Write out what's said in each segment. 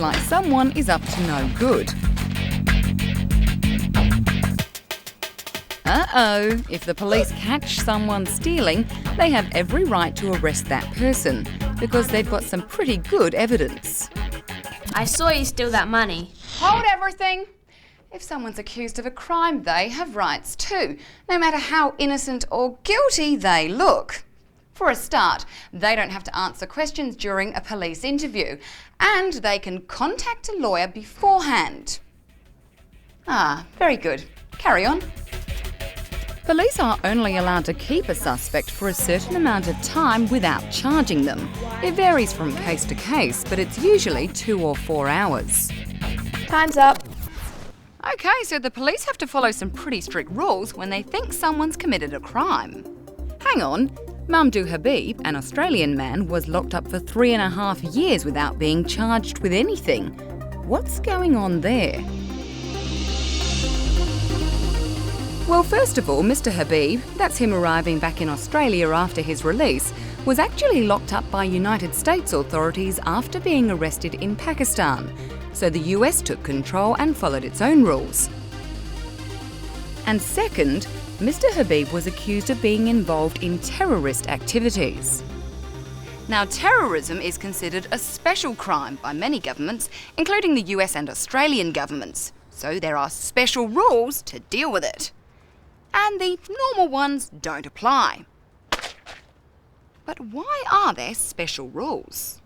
like someone is up to no good. Uh-oh, if the police catch someone stealing, they have every right to arrest that person because they've got some pretty good evidence. I saw you steal that money. Hold everything! If someone's accused of a crime, they have rights too, no matter how innocent or guilty they look. For a start, they don't have to answer questions during a police interview, and they can contact a lawyer beforehand. Ah, very good. Carry on. Police are only allowed to keep a suspect for a certain amount of time without charging them. It varies from case to case, but it's usually 2 or 4 hours. Time's up. Okay, so the police have to follow some pretty strict rules when they think someone's committed a crime. Hang on, Mamdouh Habib, an Australian man, was locked up for 3.5 years without being charged with anything. What's going on there? Well, first of all, Mr. Habib, that's him arriving back in Australia after his release, was actually locked up by United States authorities after being arrested in Pakistan. So the US took control and followed its own rules. And second, Mr. Habib was accused of being involved in terrorist activities. Now, terrorism is considered a special crime by many governments, including the US and Australian governments. So there are special rules to deal with it. And the normal ones don't apply. But why are there special rules?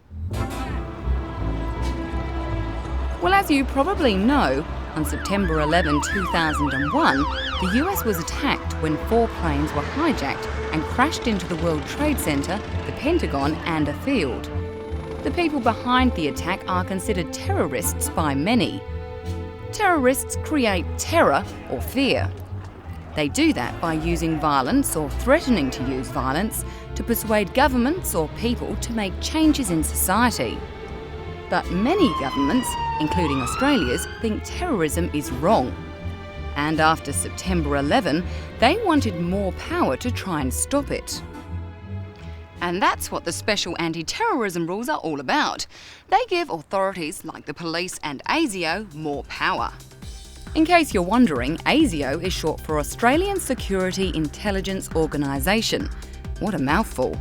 Well, as you probably know, on September 11, 2001, the US was attacked when 4 planes were hijacked and crashed into the World Trade Center, the Pentagon and a field. The people behind the attack are considered terrorists by many. Terrorists create terror or fear. They do that by using violence or threatening to use violence to persuade governments or people to make changes in society. But many governments, including Australia's, think terrorism is wrong. And after September 11, they wanted more power to try and stop it. And that's what the special anti-terrorism rules are all about. They give authorities like the police and ASIO more power. In case you're wondering, ASIO is short for Australian Security Intelligence Organisation. What a mouthful.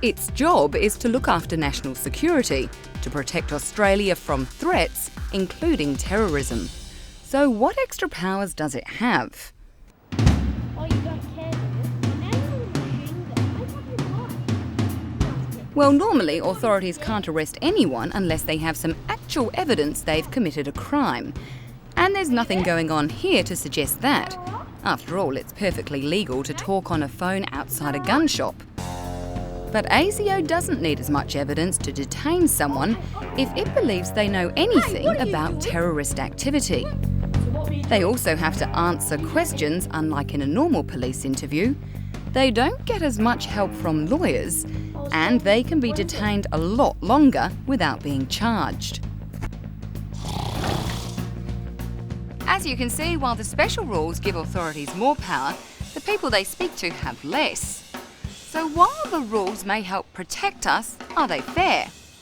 Its job is to look after national security, to protect Australia from threats, including terrorism. So what extra powers does it have? Well, normally authorities can't arrest anyone unless they have some actual evidence they've committed a crime. And there's nothing going on here to suggest that. After all, it's perfectly legal to talk on a phone outside a gun shop. But ASIO doesn't need as much evidence to detain someone if it believes they know anything about terrorist activity. They also have to answer questions, unlike in a normal police interview. They don't get as much help from lawyers, and they can be detained a lot longer without being charged. As you can see, while the special rules give authorities more power, the people they speak to have less. So while the rules may help protect us, are they fair?